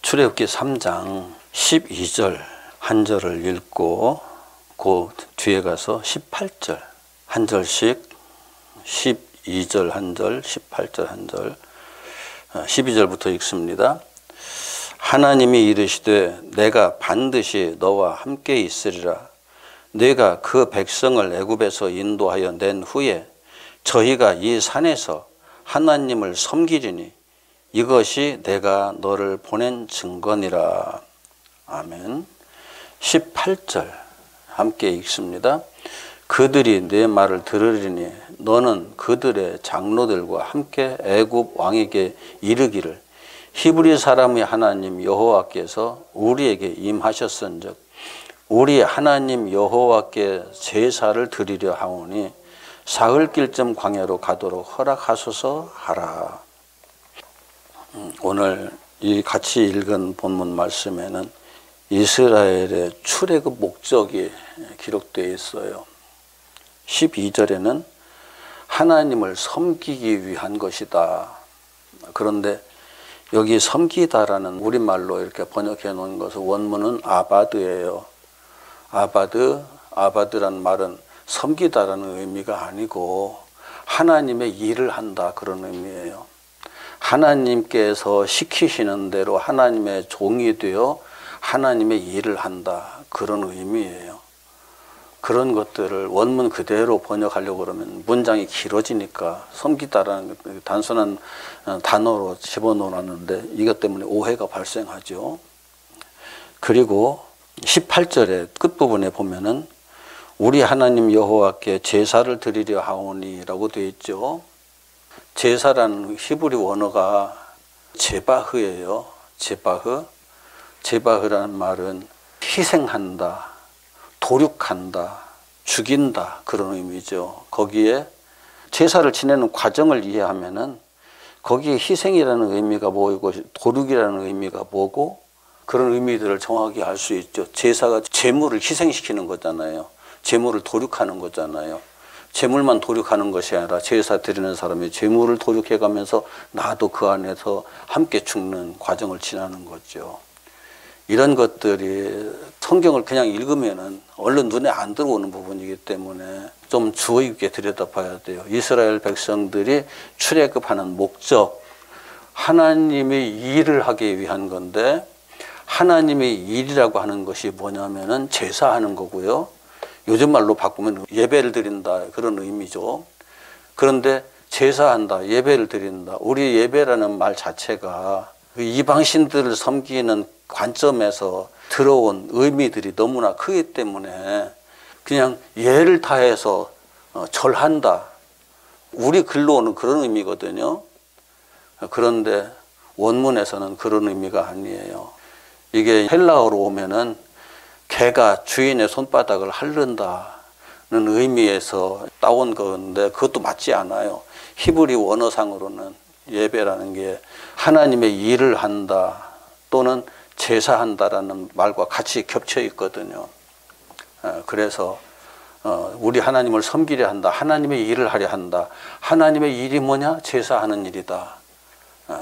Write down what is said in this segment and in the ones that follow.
출애굽기 3장 12절 한 절을 읽고 그 뒤에 가서 18절 한 절씩 12절 한 절, 18절 한 절, 12절부터 읽습니다. 하나님이 이르시되 내가 반드시 너와 함께 있으리라. 내가 그 백성을 애굽에서 인도하여 낸 후에 저희가 이 산에서 하나님을 섬기리니 이것이 내가 너를 보낸 증거니라. 아멘. 18절 함께 읽습니다. 그들이 내 말을 들으리니 너는 그들의 장로들과 함께 애굽 왕에게 이르기를 히브리 사람의 하나님 여호와께서 우리에게 임하셨은즉 우리 하나님 여호와께 제사를 드리려 하오니 사흘길쯤 광야로 가도록 허락하소서 하라. 오늘 이 같이 읽은 본문 말씀에는 이스라엘의 출애굽 목적이 기록되어 있어요. 12절에는 하나님을 섬기기 위한 것이다. 그런데 여기 섬기다라는 우리말로 이렇게 번역해 놓은 것은 원문은 아바드예요. 아바드라는 말은 섬기다라는 의미가 아니고 하나님의 일을 한다 그런 의미예요. 하나님께서 시키시는 대로 하나님의 종이 되어 하나님의 일을 한다 그런 의미예요. 그런 것들을 원문 그대로 번역하려고 그러면 문장이 길어지니까 섬기다라는 단순한 단어로 집어넣어놨는데 이것 때문에 오해가 발생하죠. 그리고 18절의 끝부분에 보면은 우리 하나님 여호와께 제사를 드리려 하오니라고 되어 있죠. 제사라는 히브리 원어가 제바흐예요. 제바흐라는 말은 희생한다, 도륙한다, 죽인다 그런 의미죠. 거기에 제사를 지내는 과정을 이해하면은 거기에 희생이라는 의미가 뭐고 도륙이라는 의미가 뭐고 그런 의미들을 정확히 알 수 있죠. 제사가 제물을 희생시키는 거잖아요. 제물을 도륙하는 거잖아요. 제물만 도륙하는 것이 아니라 제사 드리는 사람이 제물을 도륙해가면서 나도 그 안에서 함께 죽는 과정을 지나는 거죠. 이런 것들이 성경을 그냥 읽으면은 얼른 눈에 안 들어오는 부분이기 때문에 좀 주의 깊게 들여다봐야 돼요. 이스라엘 백성들이 출애굽하는 목적, 하나님의 일을 하기 위한 건데 하나님의 일이라고 하는 것이 뭐냐면은 제사하는 거고요. 요즘 말로 바꾸면 예배를 드린다 그런 의미죠. 그런데 제사한다, 예배를 드린다. 우리 예배라는 말 자체가 이방신들을 섬기는 관점에서 들어온 의미들이 너무나 크기 때문에 그냥 예를 다해서 절한다. 우리 글로는 그런 의미거든요. 그런데 원문에서는 그런 의미가 아니에요. 이게 헬라어로 오면은 개가 주인의 손바닥을 핥는다는 의미에서 따온 건데 그것도 맞지 않아요. 히브리 원어상으로는 예배라는 게 하나님의 일을 한다 또는 제사한다라는 말과 같이 겹쳐 있거든요. 그래서 우리 하나님을 섬기려 한다. 하나님의 일을 하려 한다. 하나님의 일이 뭐냐? 제사하는 일이다.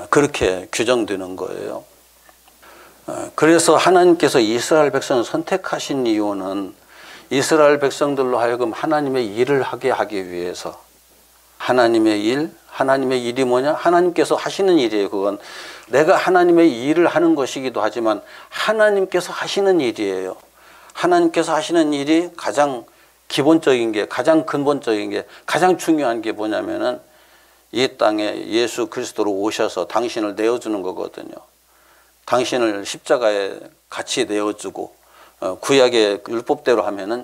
그렇게 규정되는 거예요. 그래서 하나님께서 이스라엘 백성을 선택하신 이유는 이스라엘 백성들로 하여금 하나님의 일을 하게 하기 위해서 하나님의 일이 뭐냐? 하나님께서 하시는 일이에요. 그건 내가 하나님의 일을 하는 것이기도 하지만 하나님께서 하시는 일이에요. 하나님께서 하시는 일이 가장 기본적인 게 가장 근본적인 게 가장 중요한 게 뭐냐면은 이 땅에 예수 그리스도로 오셔서 당신을 내어주는 거거든요. 당신을 십자가에 같이 내어주고 구약의 율법대로 하면은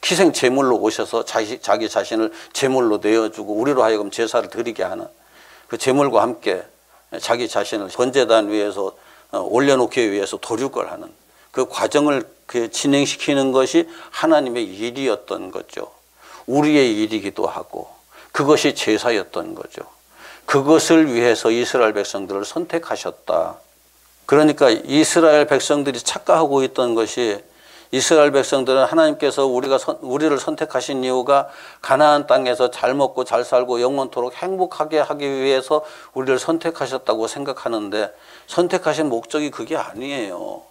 희생 제물로 오셔서 자기 자신을 제물로 내어주고 우리로 하여금 제사를 드리게 하는 그 제물과 함께 자기 자신을 번제단 위에서 올려놓기 위해서 도륙을 하는 그 과정을 진행시키는 것이 하나님의 일이었던 거죠. 우리의 일이기도 하고 그것이 제사였던 거죠. 그것을 위해서 이스라엘 백성들을 선택하셨다. 그러니까 이스라엘 백성들이 착각하고 있던 것이 이스라엘 백성들은 하나님께서 우리를 선택하신 이유가 가나안 땅에서 잘 먹고 잘 살고 영원토록 행복하게 하기 위해서 우리를 선택하셨다고 생각하는데 선택하신 목적이 그게 아니에요.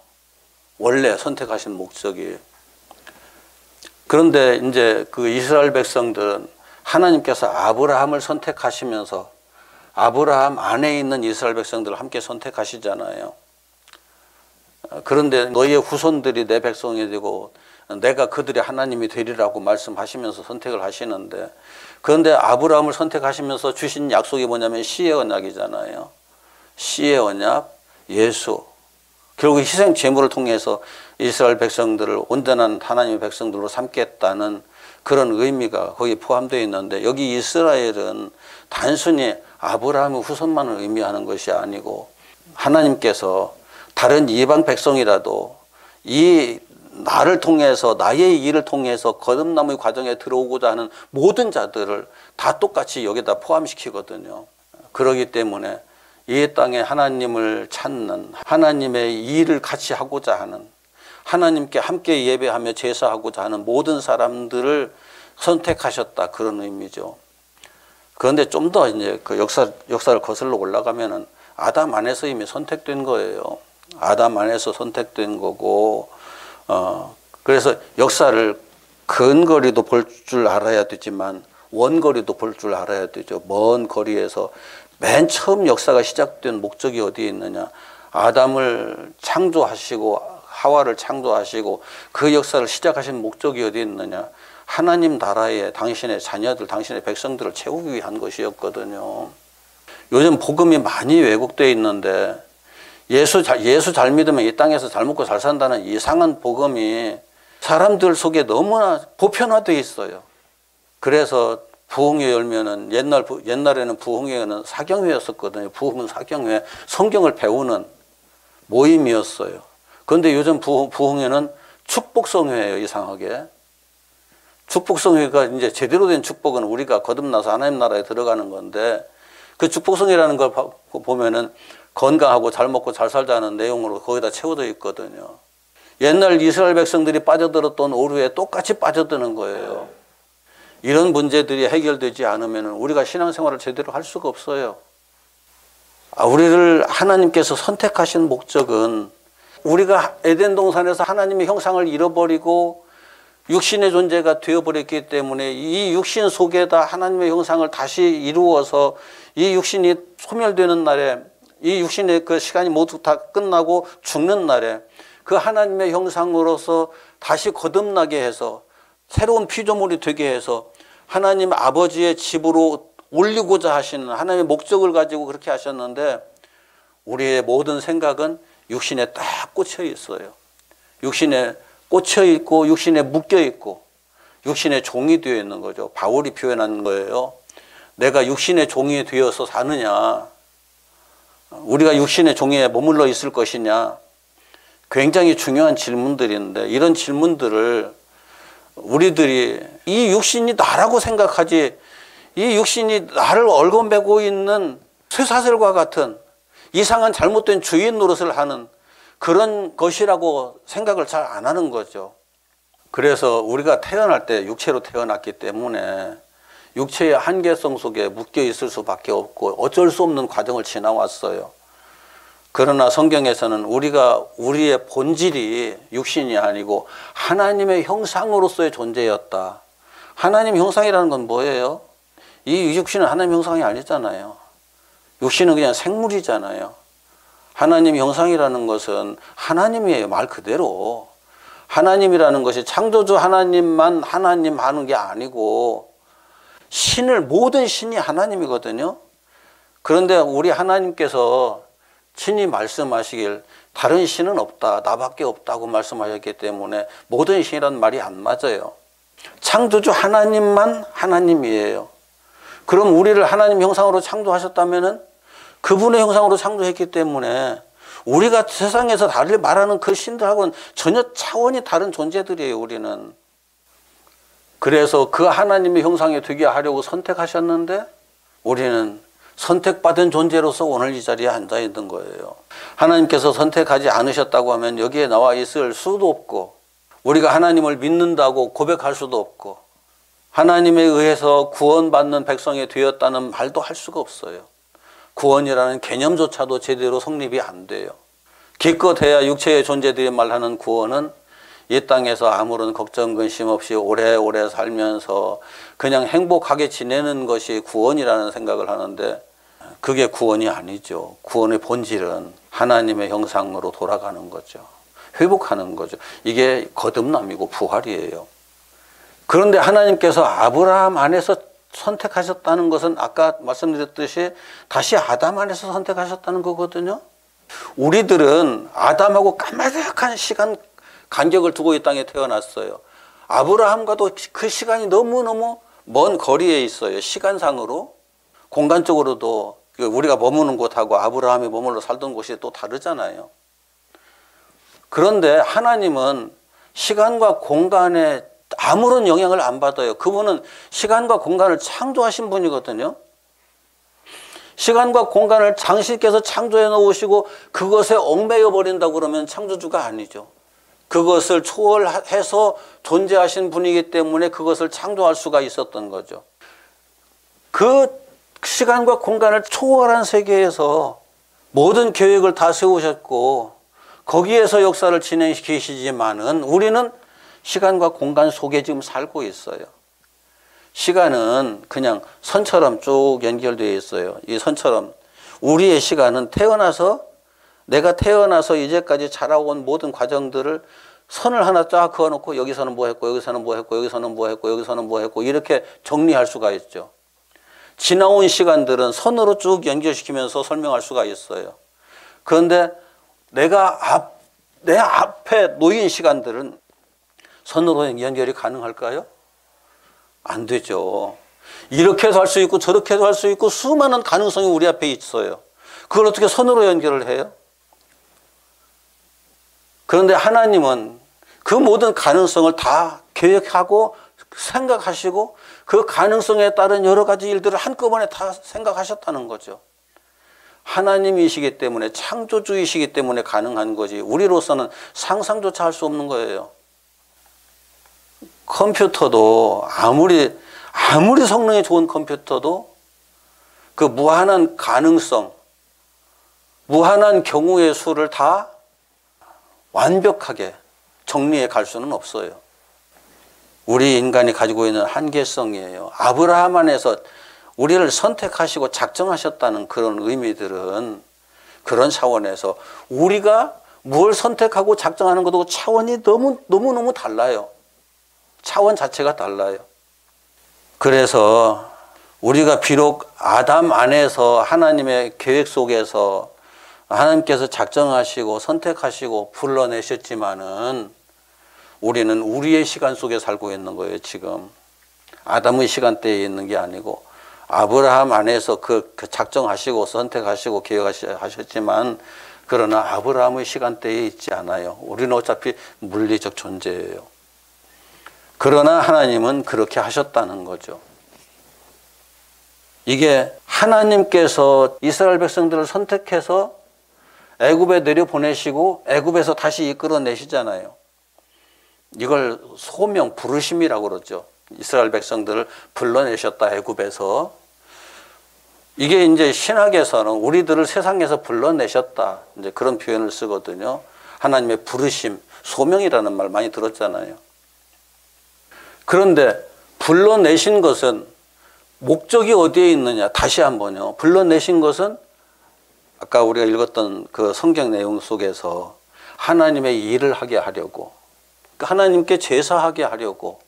원래 선택하신 목적이. 그런데 이제 그 이스라엘 백성들은 하나님께서 아브라함을 선택하시면서 아브라함 안에 있는 이스라엘 백성들을 함께 선택하시잖아요. 그런데 너희의 후손들이 내 백성이 되고 내가 그들의 하나님이 되리라고 말씀하시면서 선택을 하시는데, 그런데 아브라함을 선택하시면서 주신 약속이 뭐냐면 시의 언약이잖아요. 시의 언약, 예수. 결국 희생 제물을 통해서 이스라엘 백성들을 온전한 하나님의 백성들로 삼겠다는 그런 의미가 거기에 포함되어 있는데, 여기 이스라엘은 단순히 아브라함의 후손만을 의미하는 것이 아니고 하나님께서 다른 이방 백성이라도 이 나를 통해서, 나의 일을 통해서 거듭남의 과정에 들어오고자 하는 모든 자들을 다 똑같이 여기다 포함시키거든요. 그렇기 때문에 이 땅에 하나님을 찾는, 하나님의 일을 같이 하고자 하는, 하나님께 함께 예배하며 제사하고자 하는 모든 사람들을 선택하셨다, 그런 의미죠. 그런데 좀 더 이제 그 역사를 거슬러 올라가면은 아담 안에서 이미 선택된 거예요. 아담 안에서 선택된 거고, 그래서 역사를 근거리도 볼 줄 알아야 되지만 원거리도 볼 줄 알아야 되죠. 먼 거리에서 맨 처음 역사가 시작된 목적이 어디에 있느냐? 아담을 창조하시고 하와를 창조하시고 그 역사를 시작하신 목적이 어디에 있느냐? 하나님 나라에 당신의 자녀들, 당신의 백성들을 채우기 위한 것이었거든요. 요즘 복음이 많이 왜곡되어 있는데 예수 잘 믿으면 이 땅에서 잘 먹고 잘 산다는 이상한 복음이 사람들 속에 너무나 보편화되어 있어요. 그래서 부흥회 열면은 옛날에는 부흥회는 사경회였었거든요. 부흥은 사경회, 성경을 배우는 모임이었어요. 그런데 요즘 부흥회는 축복성회예요, 이상하게. 축복성회가 이제 제대로 된 축복은 우리가 거듭나서 하나님 나라에 들어가는 건데, 그 축복성회라는 걸 보면은 건강하고 잘 먹고 잘 살자는 내용으로 거기다 채워져 있거든요. 옛날 이스라엘 백성들이 빠져들었던 오류에 똑같이 빠져드는 거예요. 이런 문제들이 해결되지 않으면 우리가 신앙생활을 제대로 할 수가 없어요. 우리를 하나님께서 선택하신 목적은, 우리가 에덴 동산에서 하나님의 형상을 잃어버리고 육신의 존재가 되어버렸기 때문에 이 육신 속에다 하나님의 형상을 다시 이루어서 이 육신이 소멸되는 날에, 이 육신의 그 시간이 모두 다 끝나고 죽는 날에 그 하나님의 형상으로서 다시 거듭나게 해서 새로운 피조물이 되게 해서 하나님 아버지의 집으로 올리고자 하시는 하나님의 목적을 가지고 그렇게 하셨는데, 우리의 모든 생각은 육신에 딱 꽂혀 있어요. 육신에 꽂혀 있고 육신에 묶여 있고 육신의 종이 되어 있는 거죠. 바울이 표현한 거예요. 내가 육신의 종이 되어서 사느냐, 우리가 육신의 종에 머물러 있을 것이냐, 굉장히 중요한 질문들인데, 이런 질문들을 우리들이 이 육신이 나라고 생각하지, 이 육신이 나를 얽어매고 있는 쇠사슬과 같은 이상한 잘못된 주인 노릇을 하는 그런 것이라고 생각을 잘 안 하는 거죠. 그래서 우리가 태어날 때 육체로 태어났기 때문에 육체의 한계성 속에 묶여 있을 수밖에 없고 어쩔 수 없는 과정을 지나왔어요. 그러나 성경에서는 우리의 본질이 육신이 아니고 하나님의 형상으로서의 존재였다. 하나님 형상이라는 건 뭐예요? 이 육신은 하나님 형상이 아니잖아요. 육신은 그냥 생물이잖아요. 하나님 형상이라는 것은 하나님이에요, 말 그대로. 하나님이라는 것이 창조주 하나님만 하나님 하는 게 아니고 모든 신이 하나님이거든요. 그런데 우리 하나님께서 친히 말씀하시길 다른 신은 없다, 나밖에 없다고 말씀하셨기 때문에 모든 신이란 말이 안 맞아요. 창조주 하나님만 하나님이에요. 그럼 우리를 하나님 형상으로 창조하셨다면은 그분의 형상으로 창조했기 때문에 우리가 세상에서 다르게 말하는 그 신들하고는 전혀 차원이 다른 존재들이에요, 우리는. 그래서 그 하나님의 형상이 되게 하려고 선택하셨는데 우리는 선택받은 존재로서 오늘 이 자리에 앉아 있는 거예요. 하나님께서 선택하지 않으셨다고 하면 여기에 나와 있을 수도 없고 우리가 하나님을 믿는다고 고백할 수도 없고 하나님에 의해서 구원받는 백성이 되었다는 말도 할 수가 없어요. 구원이라는 개념조차도 제대로 성립이 안 돼요. 기껏해야 육체의 존재들이 말하는 구원은 이 땅에서 아무런 걱정 근심 없이 오래오래 살면서 그냥 행복하게 지내는 것이 구원이라는 생각을 하는데 그게 구원이 아니죠. 구원의 본질은 하나님의 형상으로 돌아가는 거죠. 회복하는 거죠. 이게 거듭남이고 부활이에요. 그런데 하나님께서 아브라함 안에서 선택하셨다는 것은 아까 말씀드렸듯이 다시 아담 안에서 선택하셨다는 거거든요. 우리들은 아담하고 까마득한 시간 간격을 두고 이 땅에 태어났어요. 아브라함과도 그 시간이 너무너무 먼 거리에 있어요. 시간상으로. 공간적으로도 우리가 머무는 곳하고 아브라함이 머물러 살던 곳이 또 다르잖아요. 그런데 하나님은 시간과 공간에 아무런 영향을 안 받아요. 그분은 시간과 공간을 창조하신 분이거든요. 시간과 공간을 당신께서 창조해 놓으시고 그것에 얽매여 버린다고 그러면 창조주가 아니죠. 그것을 초월해서 존재하신 분이기 때문에 그것을 창조할 수가 있었던 거죠. 그 시간과 공간을 초월한 세계에서 모든 계획을 다 세우셨고 거기에서 역사를 진행시키시지만은 우리는 시간과 공간 속에 지금 살고 있어요. 시간은 그냥 선처럼 쭉 연결되어 있어요. 이 선처럼 우리의 시간은 내가 태어나서 이제까지 자라온 모든 과정들을 선을 하나 쫙 그어놓고 여기서는 뭐 했고 여기서는 뭐 했고 여기서는 뭐 했고 여기서는 뭐 했고 이렇게 정리할 수가 있죠. 지나온 시간들은 선으로 쭉 연결시키면서 설명할 수가 있어요. 그런데 내 앞에 놓인 시간들은 선으로 연결이 가능할까요? 안 되죠. 이렇게도 할 수 있고 저렇게도 할 수 있고 수많은 가능성이 우리 앞에 있어요. 그걸 어떻게 선으로 연결을 해요? 그런데 하나님은 그 모든 가능성을 다 계획하고 생각하시고 그 가능성에 따른 여러 가지 일들을 한꺼번에 다 생각하셨다는 거죠. 하나님이시기 때문에 창조주이시기 때문에 가능한 거지 우리로서는 상상조차 할 수 없는 거예요. 컴퓨터도 아무리 성능이 좋은 컴퓨터도 그 무한한 가능성, 무한한 경우의 수를 다 완벽하게 정리해 갈 수는 없어요. 우리 인간이 가지고 있는 한계성이에요. 아브라함 안에서 우리를 선택하시고 작정하셨다는 그런 의미들은 그런 차원에서 우리가 뭘 선택하고 작정하는 것도 차원이 너무너무 달라요. 차원 자체가 달라요. 그래서 우리가 비록 아담 안에서 하나님의 계획 속에서 하나님께서 작정하시고 선택하시고 불러내셨지만은 우리는 우리의 시간 속에 살고 있는 거예요. 지금 아담의 시간대에 있는 게 아니고 아브라함 안에서 그 작정하시고 선택하시고 계획하셨지만 그러나 아브라함의 시간대에 있지 않아요. 우리는 어차피 물리적 존재예요. 그러나 하나님은 그렇게 하셨다는 거죠. 이게 하나님께서 이스라엘 백성들을 선택해서 애굽에 내려보내시고 애굽에서 다시 이끌어내시잖아요. 이걸 소명, 부르심이라고 그러죠. 이스라엘 백성들을 불러내셨다 애굽에서. 이게 이제 신학에서는 우리들을 세상에서 불러내셨다 이제 그런 표현을 쓰거든요. 하나님의 부르심, 소명이라는 말 많이 들었잖아요. 그런데 불러내신 것은 목적이 어디에 있느냐? 다시 한번요. 불러내신 것은 아까 우리가 읽었던 그 성경 내용 속에서 하나님의 일을 하게 하려고, 하나님께 제사하게 하려고,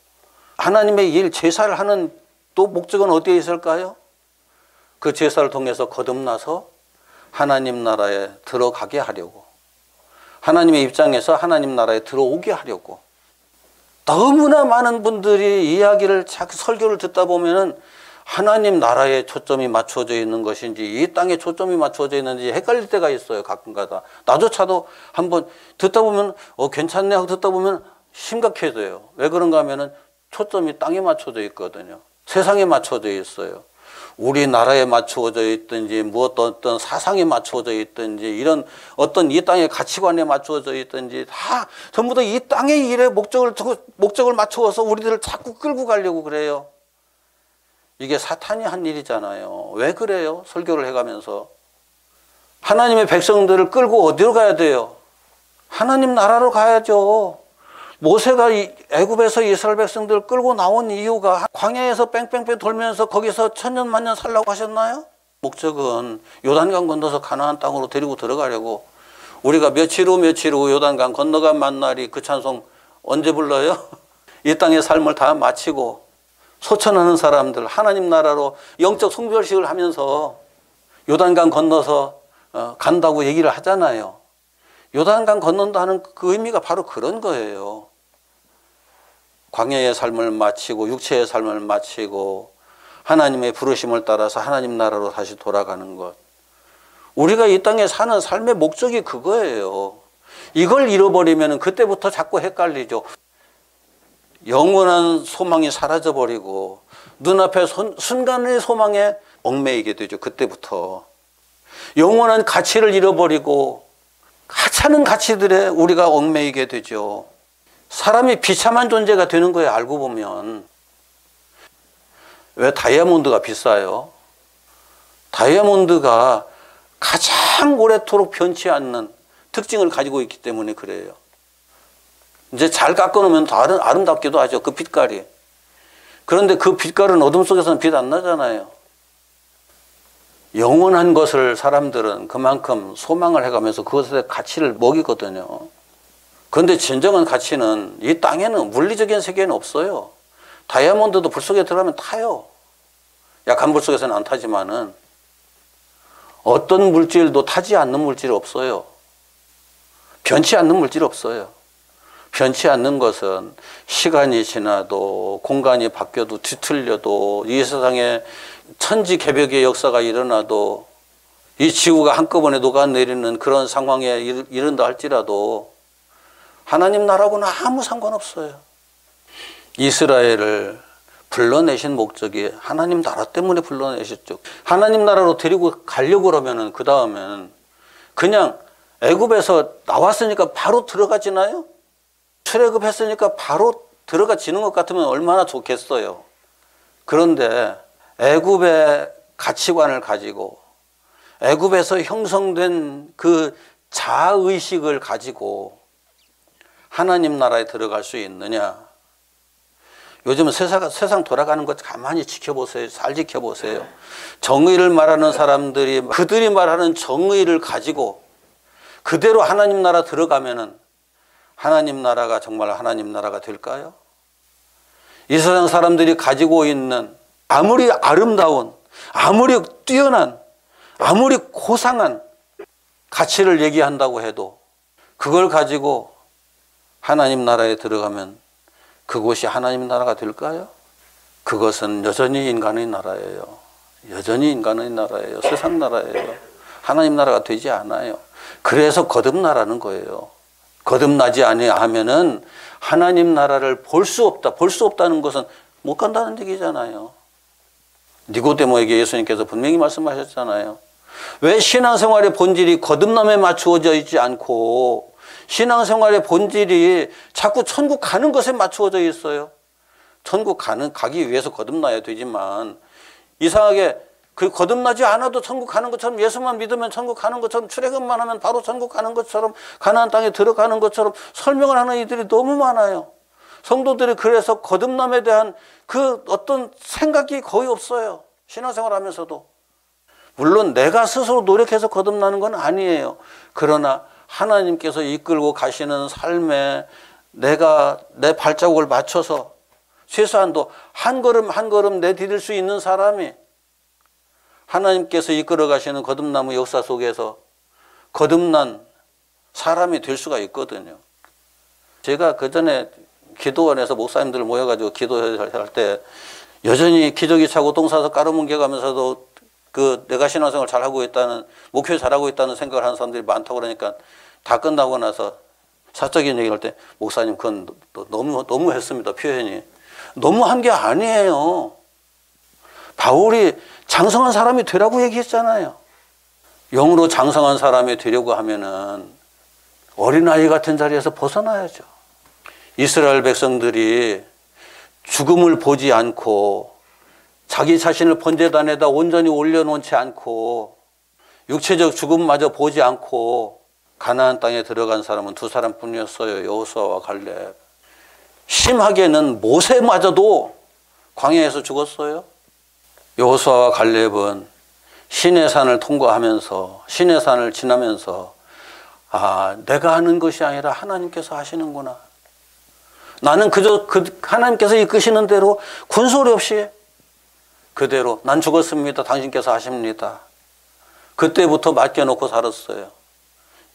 하나님의 일, 제사를 하는 또 목적은 어디에 있을까요? 그 제사를 통해서 거듭나서 하나님 나라에 들어가게 하려고, 하나님의 입장에서 하나님 나라에 들어오게 하려고. 너무나 많은 분들이 이야기를 설교를 듣다 보면은 하나님 나라에 초점이 맞춰져 있는 것인지 이 땅에 초점이 맞춰져 있는지 헷갈릴 때가 있어요. 가끔가다. 나조차도 한번 듣다 보면 괜찮네 하고 듣다 보면 심각해져요. 왜 그런가 하면은 초점이 땅에 맞춰져 있거든요. 세상에 맞춰져 있어요. 우리나라에 맞추어져 있든지 어떤 사상에 맞추어져 있든지 이런 어떤 이 땅의 가치관에 맞추어져 있든지 다 전부 다 이 땅의 일에 목적을 맞추어서 우리들을 자꾸 끌고 가려고 그래요. 이게 사탄이 한 일이잖아요. 왜 그래요? 설교를 해가면서. 하나님의 백성들을 끌고 어디로 가야 돼요? 하나님 나라로 가야죠. 모세가 애굽에서 이스라엘 백성들을 끌고 나온 이유가 광야에서 뺑뺑뺑 돌면서 거기서 천년만년 살라고 하셨나요? 목적은 요단강 건너서 가나안 땅으로 데리고 들어가려고. 우리가 며칠 후 요단강 건너간 만날이 그 찬송 언제 불러요? 이 땅의 삶을 다 마치고 소천하는 사람들 하나님 나라로 영적 송별식을 하면서 요단강 건너서 간다고 얘기를 하잖아요. 요단강 건넌다는 그 의미가 바로 그런 거예요. 광야의 삶을 마치고 육체의 삶을 마치고 하나님의 부르심을 따라서 하나님 나라로 다시 돌아가는 것. 우리가 이 땅에 사는 삶의 목적이 그거예요. 이걸 잃어버리면 그때부터 자꾸 헷갈리죠. 영원한 소망이 사라져버리고 눈앞에 순간의 소망에 얽매이게 되죠. 그때부터. 영원한 가치를 잃어버리고 하찮은 가치들에 우리가 얽매이게 되죠. 사람이 비참한 존재가 되는 거예요. 알고 보면. 왜 다이아몬드가 비싸요? 다이아몬드가 가장 오래도록 변치 않는 특징을 가지고 있기 때문에 그래요. 이제 잘 깎아놓으면 더 아름답기도 하죠. 그 빛깔이. 그런데 그 빛깔은 어둠 속에서는 빛 안 나잖아요. 영원한 것을 사람들은 그만큼 소망을 해가면서 그것에 가치를 먹이거든요. 그런데 진정한 가치는 이 땅에는 물리적인 세계에는 없어요. 다이아몬드도 불 속에 들어가면 타요. 약한 불 속에서는 안 타지만은 어떤 물질도 타지 않는 물질이 없어요. 변치 않는 물질이 없어요. 변치 않는 것은 시간이 지나도 공간이 바뀌어도 뒤틀려도 이 세상에 천지개벽의 역사가 일어나도 이 지구가 한꺼번에 녹아내리는 그런 상황에 이른다 할지라도 하나님 나라하고는 아무 상관없어요. 이스라엘을 불러내신 목적이 하나님 나라 때문에 불러내셨죠. 하나님 나라로 데리고 가려고 그러면은 그 다음엔 그냥 애굽에서 나왔으니까 바로 들어가지나요? 출애굽했으니까 바로 들어가지는 것 같으면 얼마나 좋겠어요. 그런데 애굽의 가치관을 가지고 애굽에서 형성된 그 자의식을 가지고 하나님 나라에 들어갈 수 있느냐? 요즘은 세상 돌아가는 것 가만히 지켜보세요. 잘 지켜보세요. 정의를 말하는 사람들이 그들이 말하는 정의를 가지고 그대로 하나님 나라 들어가면은 하나님 나라가 정말 하나님 나라가 될까요? 이 세상 사람들이 가지고 있는 아무리 아름다운, 아무리 뛰어난, 아무리 고상한 가치를 얘기한다고 해도 그걸 가지고 하나님 나라에 들어가면 그곳이 하나님 나라가 될까요? 그것은 여전히 인간의 나라예요. 여전히 인간의 나라예요. 세상 나라예요. 하나님 나라가 되지 않아요. 그래서 거듭나라는 거예요. 거듭나지 아니하면은 하나님 나라를 볼 수 없다. 볼 수 없다는 것은 못 간다는 얘기잖아요. 니고데모에게 예수님께서 분명히 말씀하셨잖아요. 왜 신앙생활의 본질이 거듭남에 맞추어져 있지 않고 신앙생활의 본질이 자꾸 천국 가는 것에 맞추어져 있어요. 천국 가기 위해서 거듭나야 되지만 이상하게 그 거듭나지 않아도 천국 가는 것처럼 예수만 믿으면 천국 가는 것처럼 출애굽만 하면 바로 천국 가는 것처럼 가나안 땅에 들어가는 것처럼 설명을 하는 이들이 너무 많아요. 성도들이 그래서 거듭남에 대한 그 어떤 생각이 거의 없어요. 신앙생활 하면서도. 물론 내가 스스로 노력해서 거듭나는 건 아니에요. 그러나 하나님께서 이끌고 가시는 삶에 내가 내 발자국을 맞춰서 최소한도 한 걸음 한 걸음 내디딜 수 있는 사람이 하나님께서 이끌어 가시는 거듭남의 역사 속에서 거듭난 사람이 될 수가 있거든요. 제가 그전에 기도원에서 목사님들 모여가지고 기도할 때 여전히 기저귀 차고 똥 싸서 까르문개 가면서도 그 내가 신앙생활 잘하고 있다는, 목회 잘하고 있다는 생각을 하는 사람들이 많다고 그러니까 다 끝나고 나서 사적인 얘기를 할 때 목사님 그건 너무 했습니다. 표현이. 너무 한 게 아니에요. 바울이 장성한 사람이 되라고 얘기했잖아요. 영으로 장성한 사람이 되려고 하면은 어린아이 같은 자리에서 벗어나야죠. 이스라엘 백성들이 죽음을 보지 않고 자기 자신을 번제단에다 온전히 올려놓지 않고 육체적 죽음마저 보지 않고 가나안 땅에 들어간 사람은 두 사람뿐이었어요. 여호수아와 갈렙. 심하게는 모세마저도 광야에서 죽었어요. 여호수아와 갈렙은 시내산을 통과하면서 시내산을 지나면서 내가 하는 것이 아니라 하나님께서 하시는구나. 나는 그저 하나님께서 이끄시는 대로 군소리 없이 그대로 난 죽었습니다. 당신께서 하십니다. 그때부터 맡겨놓고 살았어요.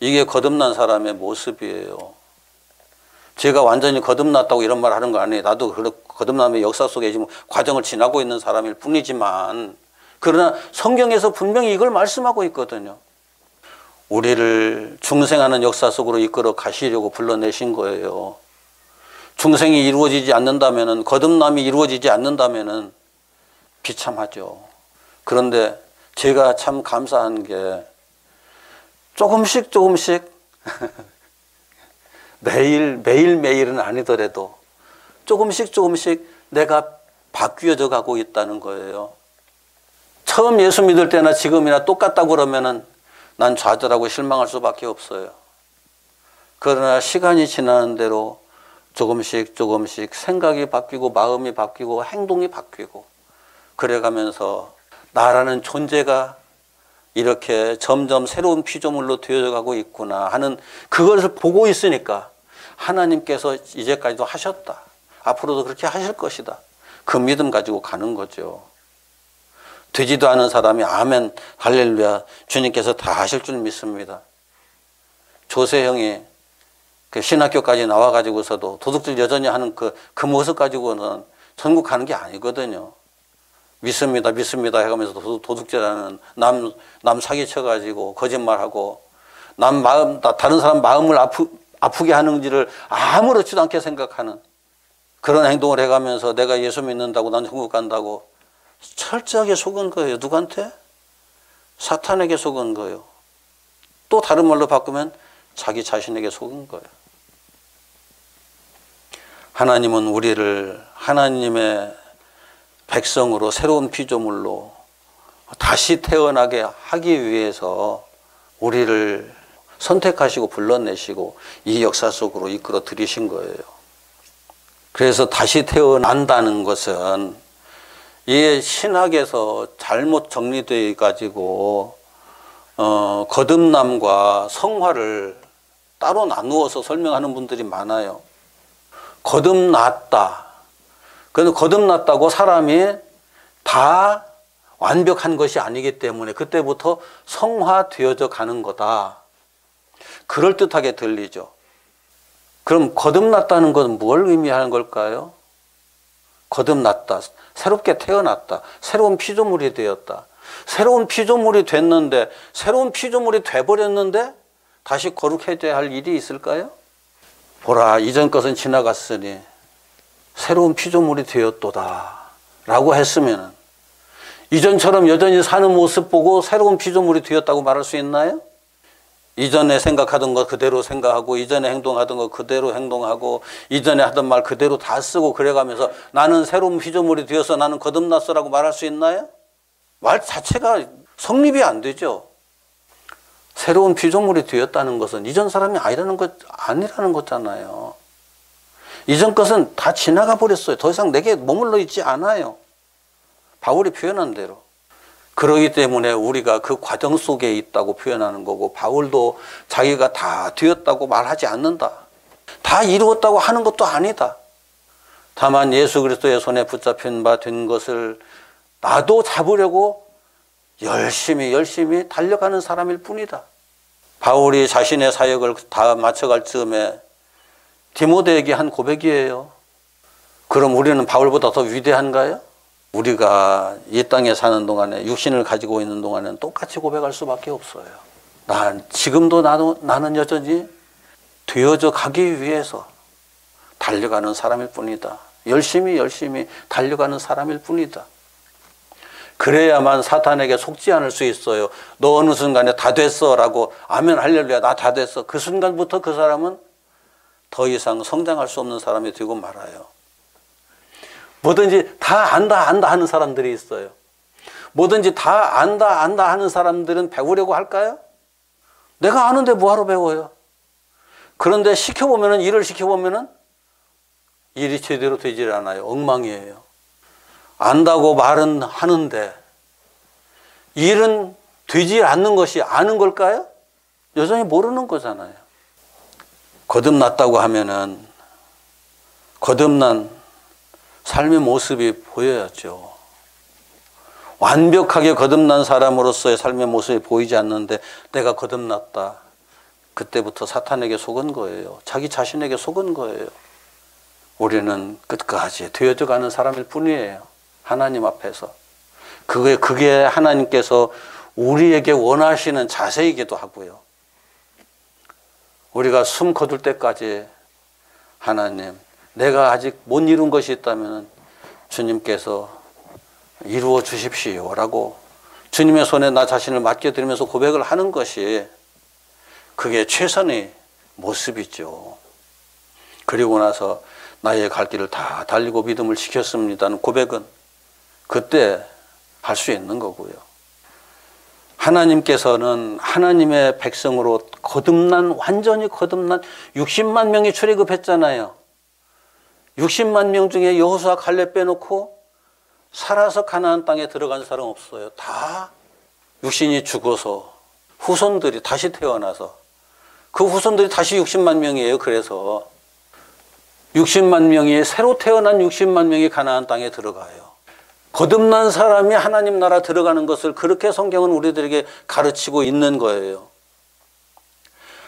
이게 거듭난 사람의 모습이에요. 제가 완전히 거듭났다고 이런 말 하는 거 아니에요. 나도 거듭남의 역사 속에 지금 과정을 지나고 있는 사람일 뿐이지만 그러나 성경에서 분명히 이걸 말씀하고 있거든요. 우리를 중생하는 역사 속으로 이끌어 가시려고 불러내신 거예요. 중생이 이루어지지 않는다면은, 거듭남이 이루어지지 않는다면은 비참하죠. 그런데 제가 참 감사한 게 조금씩 매일매일은 아니더라도 조금씩 내가 바뀌어져 가고 있다는 거예요. 처음 예수 믿을 때나 지금이나 똑같다고 그러면은 난 좌절하고 실망할 수밖에 없어요. 그러나 시간이 지나는 대로 조금씩 생각이 바뀌고 마음이 바뀌고 행동이 바뀌고 그래가면서 나라는 존재가 이렇게 점점 새로운 피조물로 되어져 가고 있구나 하는 그것을 보고 있으니까 하나님께서 이제까지도 하셨다. 앞으로도 그렇게 하실 것이다. 그 믿음 가지고 가는 거죠. 되지도 않은 사람이 아멘, 할렐루야, 주님께서 다 하실 줄 믿습니다. 조세형이 그 신학교까지 나와가지고서도 도둑질 여전히 하는 그 모습 가지고는 천국 가는 게 아니거든요. 믿습니다 해가면서 도둑질하는 남 사기쳐가지고 거짓말하고 다른 사람 마음을 아프게 하는지를 아무렇지도 않게 생각하는 그런 행동을 해가면서 내가 예수 믿는다고 난 천국 간다고 철저하게 속은 거예요. 누구한테? 사탄에게 속은 거예요. 또 다른 말로 바꾸면 자기 자신에게 속은 거예요. 하나님은 우리를 하나님의 백성으로 새로운 피조물로 다시 태어나게 하기 위해서 우리를 선택하시고 불러내시고 이 역사 속으로 이끌어 들이신 거예요. 그래서 다시 태어난다는 것은 이 신학에서 잘못 정리되어 가지고 거듭남과 성화를 따로 나누어서 설명하는 분들이 많아요. 거듭났다. 그런데 거듭났다고 사람이 다 완벽한 것이 아니기 때문에 그때부터 성화되어져 가는 거다. 그럴듯하게 들리죠. 그럼 거듭났다는 것은 뭘 의미하는 걸까요? 거듭났다. 새롭게 태어났다. 새로운 피조물이 되었다. 새로운 피조물이 됐는데, 새로운 피조물이 돼버렸는데 다시 거룩해져야 할 일이 있을까요? 보라, 이전 것은 지나갔으니 새로운 피조물이 되었도다 라고 했으면 이전처럼 여전히 사는 모습 보고 새로운 피조물이 되었다고 말할 수 있나요? 이전에 생각하던 거 그대로 생각하고 이전에 행동하던 거 그대로 행동하고 이전에 하던 말 그대로 다 쓰고 그래가면서 나는 새로운 피조물이 되어서 나는 거듭났어라고 말할 수 있나요? 말 자체가 성립이 안 되죠. 새로운 피조물이 되었다는 것은 이전 사람이 아니라는 거잖아요. 이전 것은 다 지나가 버렸어요. 더 이상 내게 머물러 있지 않아요. 바울이 표현한 대로. 그러기 때문에 우리가 그 과정 속에 있다고 표현하는 거고, 바울도 자기가 다 되었다고 말하지 않는다. 다 이루었다고 하는 것도 아니다. 다만 예수 그리스도의 손에 붙잡힌 바 된 것을 나도 잡으려고 열심히 달려가는 사람일 뿐이다. 바울이 자신의 사역을 다 마쳐갈 즈음에 디모데에게 한 고백이에요. 그럼 우리는 바울보다 더 위대한가요? 우리가 이 땅에 사는 동안에 육신을 가지고 있는 동안에는 똑같이 고백할 수밖에 없어요. 지금도 나는 여전히 되어져 가기 위해서 달려가는 사람일 뿐이다. 열심히 달려가는 사람일 뿐이다. 그래야만 사탄에게 속지 않을 수 있어요. 너 어느 순간에 다 됐어 라고 아멘 할렐루야 나 다 됐어. 그 순간부터 그 사람은 더 이상 성장할 수 없는 사람이 되고 말아요. 뭐든지 다 안다 하는 사람들이 있어요. 뭐든지 다 안다 하는 사람들은 배우려고 할까요? 내가 아는데 뭐하러 배워요? 그런데 일을 시켜보면은 일이 제대로 되질 않아요. 엉망이에요. 안다고 말은 하는데 일은 되지 않는 것이 아는 걸까요? 여전히 모르는 거잖아요. 거듭났다고 하면은 거듭난 삶의 모습이 보여야죠. 완벽하게 거듭난 사람으로서의 삶의 모습이 보이지 않는데 내가 거듭났다. 그때부터 사탄에게 속은 거예요. 자기 자신에게 속은 거예요. 우리는 끝까지 되어져 가는 사람일 뿐이에요. 하나님 앞에서. 그게 하나님께서 우리에게 원하시는 자세이기도 하고요. 우리가 숨 거둘 때까지 하나님, 내가 아직 못 이룬 것이 있다면 주님께서 이루어 주십시오 라고 주님의 손에 나 자신을 맡겨드리면서 고백을 하는 것이 그게 최선의 모습이죠. 그리고 나서 나의 갈 길을 다 달리고 믿음을 지켰습니다는 고백은 그때 할 수 있는 거고요. 하나님께서는 하나님의 백성으로 완전히 거듭난 60만 명이 출애굽했잖아요. 60만 명 중에 여호수아 갈렙 빼놓고 살아서 가나안 땅에 들어간 사람 없어요. 다 육신이 죽어서 후손들이 다시 태어나서 그 후손들이 다시 60만 명이에요. 그래서 60만 명이 새로 태어난 60만 명이 가나안 땅에 들어가요. 거듭난 사람이 하나님 나라 들어가는 것을 그렇게 성경은 우리들에게 가르치고 있는 거예요.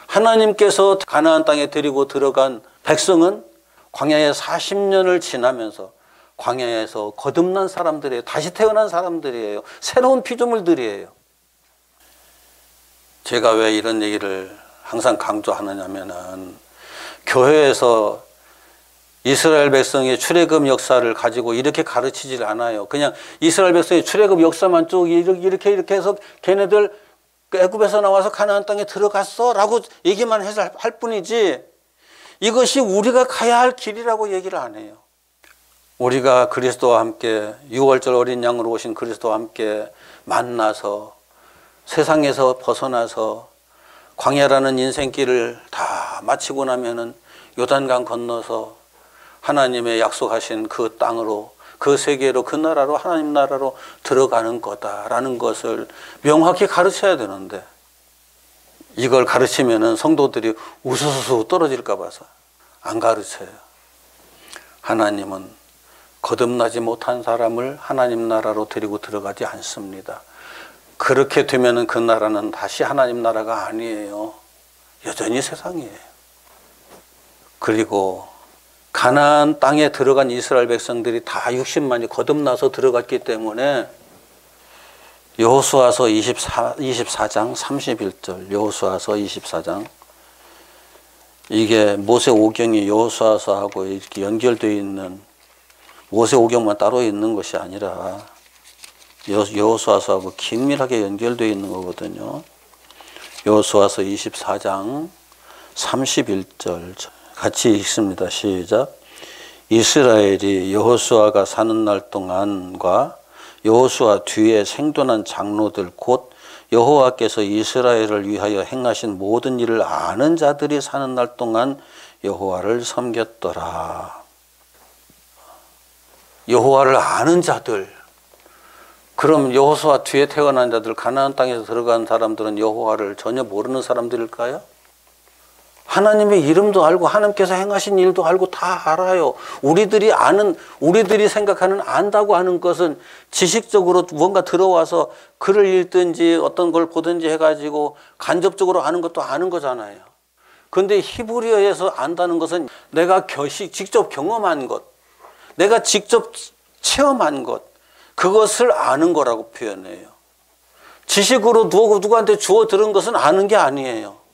하나님께서 가나안 땅에 데리고 들어간 백성은 광야에 40년을 지나면서 광야에서 거듭난 사람들이에요. 다시 태어난 사람들이에요. 새로운 피조물들이에요. 제가 왜 이런 얘기를 항상 강조하느냐면은 교회에서 이스라엘 백성의 출애굽 역사를 가지고 이렇게 가르치질 않아요. 그냥 이스라엘 백성의 출애굽 역사만 쭉 이렇게 해서 걔네들 애굽에서 나와서 가나안 땅에 들어갔어 라고 얘기만 해서 할 뿐이지 이것이 우리가 가야 할 길이라고 얘기를 안 해요. 우리가 그리스도와 함께 6월절 어린 양으로 오신 그리스도와 함께 만나서 세상에서 벗어나서 광야라는 인생길을 다 마치고 나면은 요단강 건너서 하나님의 약속하신 그 땅으로 그 세계로 그 나라로 하나님 나라로 들어가는 거다라는 것을 명확히 가르쳐야 되는데 이걸 가르치면은 성도들이 우수수 떨어질까 봐서 안 가르쳐요. 하나님은 거듭나지 못한 사람을 하나님 나라로 데리고 들어가지 않습니다. 그렇게 되면은 그 나라는 다시 하나님 나라가 아니에요. 여전히 세상이에요. 그리고 가나안 땅에 들어간 이스라엘 백성들이 다 60만이 거듭나서 들어갔기 때문에 여호수아서 24장 31절 여호수아서 24장 이게 모세오경이 여호수아서하고 이렇게 연결되어 있는 모세오경만 따로 있는 것이 아니라 여호수아서하고 긴밀하게 연결되어 있는 거거든요. 여호수아서 24장 31절 같이 읽습니다. 시작. 이스라엘이 여호수아가 사는 날 동안과 여호수아 뒤에 생존한 장로들 곧 여호와께서 이스라엘을 위하여 행하신 모든 일을 아는 자들이 사는 날 동안 여호와를 섬겼더라. 여호와를 아는 자들. 그럼 여호수아 뒤에 태어난 자들, 가나안 땅에서 들어간 사람들은 여호와를 전혀 모르는 사람들일까요? 하나님의 이름도 알고 하나님께서 행하신 일도 알고 다 알아요. 우리들이 생각하는 안다고 하는 것은 지식적으로 뭔가 들어와서 글을 읽든지 어떤 걸 보든지 해가지고 간접적으로 아는 것도 아는 거잖아요. 그런데 히브리어에서 안다는 것은 내가 직접 경험한 것, 내가 직접 체험한 것, 그것을 아는 거라고 표현해요. 지식으로 누구한테 주워 들은 것은 아는 게 아니에요.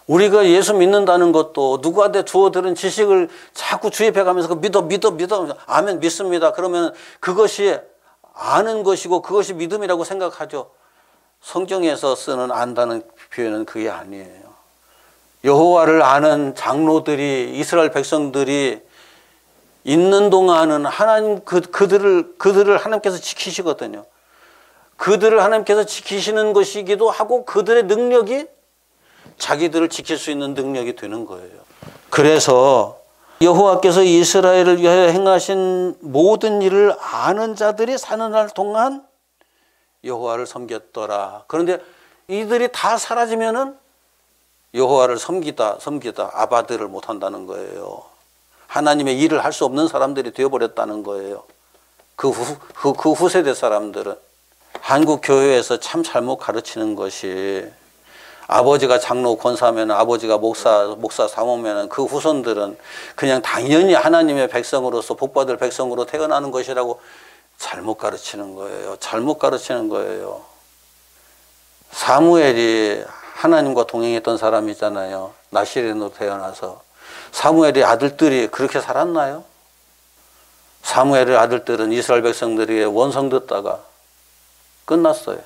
우리가 예수 믿는다는 것도 누구한테 주워 들은 지식을 자꾸 주입해 가면서 믿어 아멘 믿습니다. 그러면 그것이 아는 것이고 그것이 믿음이라고 생각하죠. 성경에서 쓰는 안다는 표현은 그게 아니에요. 여호와를 아는 장로들이, 이스라엘 백성들이 있는 동안은 하나님 그들을 하나님께서 지키시거든요. 그들을 하나님께서 지키시는 것이기도 하고 그들의 능력이 자기들을 지킬 수 있는 능력이 되는 거예요. 그래서 여호와께서 이스라엘을 위하여 행하신 모든 일을 아는 자들이 사는 날 동안 여호와를 섬겼더라. 그런데 이들이 다 사라지면은 여호와를 섬기다 아바드를 못한다는 거예요. 하나님의 일을 할 수 없는 사람들이 되어버렸다는 거예요. 그 후세대 사람들은. 한국 교회에서 참 잘못 가르치는 것이, 아버지가 장로 권사면, 아버지가 목사 사모면 그 후손들은 그냥 당연히 하나님의 백성으로서 복받을 백성으로 태어나는 것이라고 잘못 가르치는 거예요. 잘못 가르치는 거예요. 사무엘이 하나님과 동행했던 사람이잖아요. 나실인으로 태어나서. 사무엘의 아들들이 그렇게 살았나요? 사무엘의 아들들은 이스라엘 백성들에게 원성됐다가 끝났어요.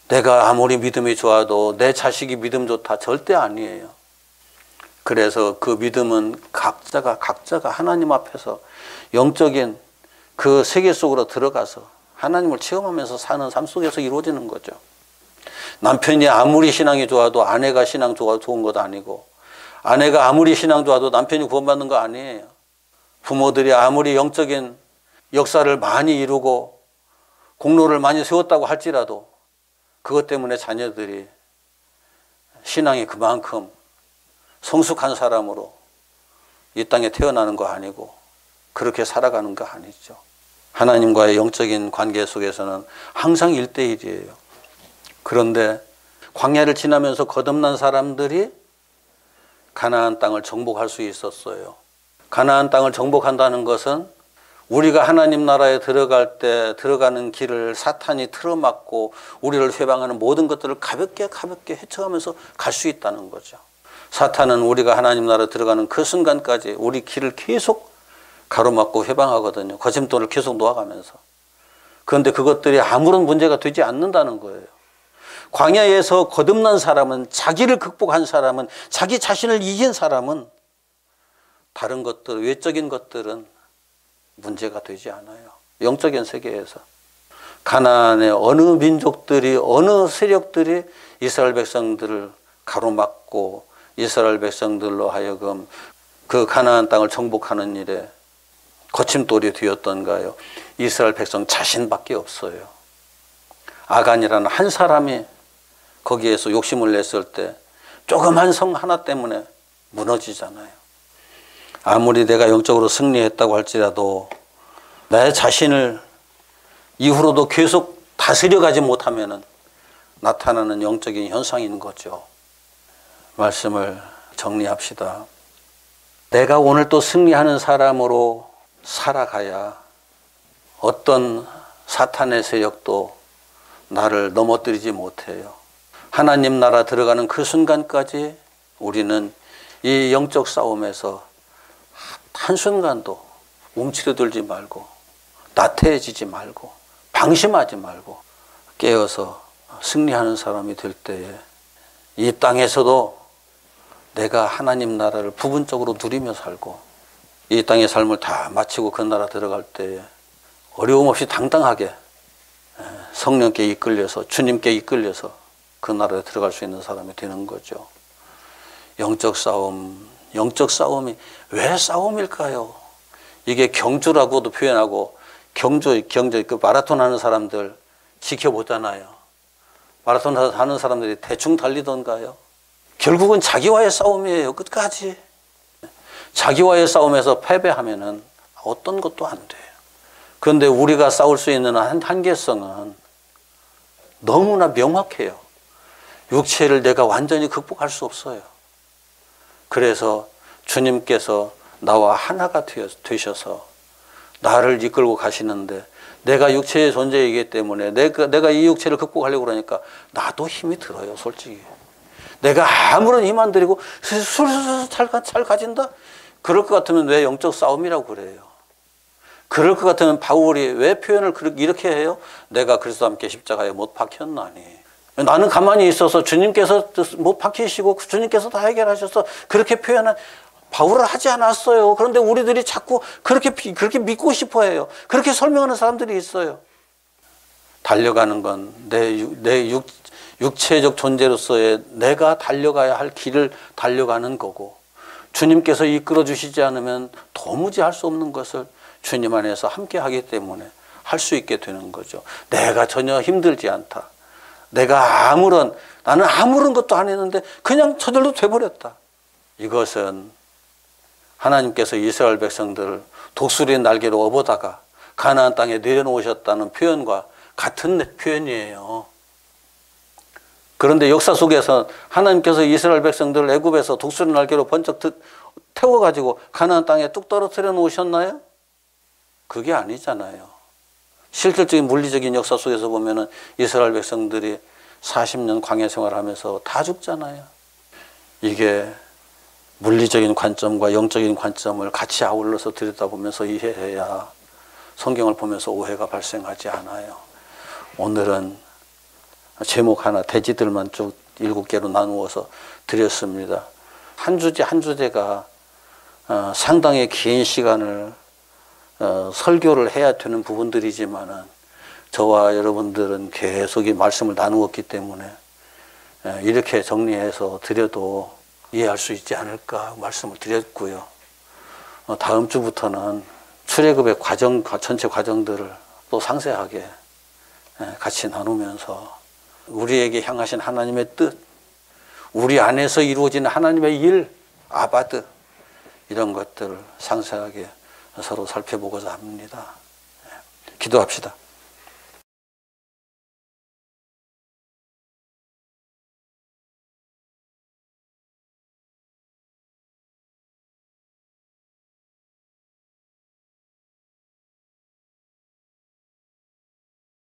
내가 아무리 믿음이 좋아도 내 자식이 믿음 좋다, 절대 아니에요. 그래서 그 믿음은 각자가 하나님 앞에서 영적인 그 세계 속으로 들어가서 하나님을 체험하면서 사는 삶 속에서 이루어지는 거죠. 남편이 아무리 신앙이 좋아도 아내가 신앙 좋은 것도 아니고, 아내가 아무리 신앙 좋아도 남편이 구원받는 거 아니에요. 부모들이 아무리 영적인 역사를 많이 이루고 공로를 많이 세웠다고 할지라도 그것 때문에 자녀들이 신앙이 그만큼 성숙한 사람으로 이 땅에 태어나는 거 아니고 그렇게 살아가는 거 아니죠. 하나님과의 영적인 관계 속에서는 항상 1대1이에요. 그런데 광야를 지나면서 거듭난 사람들이 가나안 땅을 정복할 수 있었어요. 가나안 땅을 정복한다는 것은 우리가 하나님 나라에 들어갈 때 들어가는 길을 사탄이 틀어막고 우리를 회방하는 모든 것들을 가볍게 헤쳐가면서 갈 수 있다는 거죠. 사탄은 우리가 하나님 나라에 들어가는 그 순간까지 우리 길을 계속 가로막고 회방하거든요. 거짓돈을 계속 놓아가면서. 그런데 그것들이 아무런 문제가 되지 않는다는 거예요. 광야에서 거듭난 사람은, 자기를 극복한 사람은, 자기 자신을 이긴 사람은 다른 것들, 외적인 것들은 문제가 되지 않아요. 영적인 세계에서. 가나안의 어느 민족들이, 어느 세력들이 이스라엘 백성들을 가로막고 이스라엘 백성들로 하여금 그 가나안 땅을 정복하는 일에 거침돌이 되었던가요? 이스라엘 백성 자신밖에 없어요. 아간이라는 한 사람이 거기에서 욕심을 냈을 때 조그만 성 하나 때문에 무너지잖아요. 아무리 내가 영적으로 승리했다고 할지라도 내 자신을 이후로도 계속 다스려가지 못하면 나타나는 영적인 현상인 거죠. 말씀을 정리합시다. 내가 오늘 또 승리하는 사람으로 살아가야 어떤 사탄의 세력도 나를 넘어뜨리지 못해요. 하나님 나라 들어가는 그 순간까지 우리는 이 영적 싸움에서 한순간도 움츠러들지 말고 나태해지지 말고 방심하지 말고 깨어서 승리하는 사람이 될 때에 이 땅에서도 내가 하나님 나라를 부분적으로 누리며 살고 이 땅의 삶을 다 마치고 그 나라 들어갈 때에 어려움 없이 당당하게 성령께 이끌려서, 주님께 이끌려서 그 나라에 들어갈 수 있는 사람이 되는 거죠. 영적 싸움이 왜 싸움일까요? 이게 경주라고도 표현하고, 경주 그 마라톤 하는 사람들 지켜보잖아요. 마라톤 하는 사람들이 대충 달리던가요? 결국은 자기와의 싸움이에요. 끝까지. 자기와의 싸움에서 패배하면은 어떤 것도 안 돼요. 그런데 우리가 싸울 수 있는 한계성은 너무나 명확해요. 육체를 내가 완전히 극복할 수 없어요. 그래서 주님께서 나와 하나가 되셔서 나를 이끌고 가시는데, 내가 육체의 존재이기 때문에 내가 이 육체를 극복하려고 그러니까 나도 힘이 들어요. 솔직히 내가 아무런 힘 안 들이고 술술 잘 가진다? 그럴 것 같으면 왜 영적 싸움이라고 그래요? 그럴 것 같으면 바울이 왜 표현을 이렇게 해요? 내가 그리스도와 함께 십자가에 못 박혔나니. 나는 가만히 있어서 주님께서 못 박히시고 주님께서 다 해결하셔서 그렇게 표현한 바울은 하지 않았어요. 그런데 우리들이 자꾸 그렇게 믿고 싶어 해요. 그렇게 설명하는 사람들이 있어요. 달려가는 건 내 육체적 존재로서의 내가 달려가야 할 길을 달려가는 거고, 주님께서 이끌어 주시지 않으면 도무지 할 수 없는 것을 주님 안에서 함께 하기 때문에 할 수 있게 되는 거죠. 내가 전혀 힘들지 않다. 나는 아무런 것도 안 했는데 그냥 저절로 돼버렸다. 이것은 하나님께서 이스라엘 백성들을 독수리의 날개로 업어다가 가나안 땅에 내려놓으셨다는 표현과 같은 표현이에요. 그런데 역사 속에서 하나님께서 이스라엘 백성들을 애굽에서 독수리 날개로 번쩍 태워가지고 가나안 땅에 뚝 떨어뜨려 놓으셨나요? 그게 아니잖아요. 실질적인 물리적인 역사 속에서 보면은 이스라엘 백성들이 40년 광야 생활하면서 다 죽잖아요. 이게 물리적인 관점과 영적인 관점을 같이 아울러서 들여다보면서 이해해야 성경을 보면서 오해가 발생하지 않아요. 오늘은 제목 하나 대지들만 쭉 7개로 나누어서 드렸습니다. 한 주제 한 주제가 상당히 긴 시간을 설교를 해야 되는 부분들이지만은 저와 여러분들은 계속 이 말씀을 나누었기 때문에 이렇게 정리해서 드려도 이해할 수 있지 않을까 말씀을 드렸고요. 다음 주부터는 출애굽의 전체 과정들을 또 상세하게 같이 나누면서 우리에게 향하신 하나님의 뜻, 우리 안에서 이루어지는 하나님의 일, 아바드, 이런 것들을 상세하게 서로 살펴보고자 합니다. 기도합시다.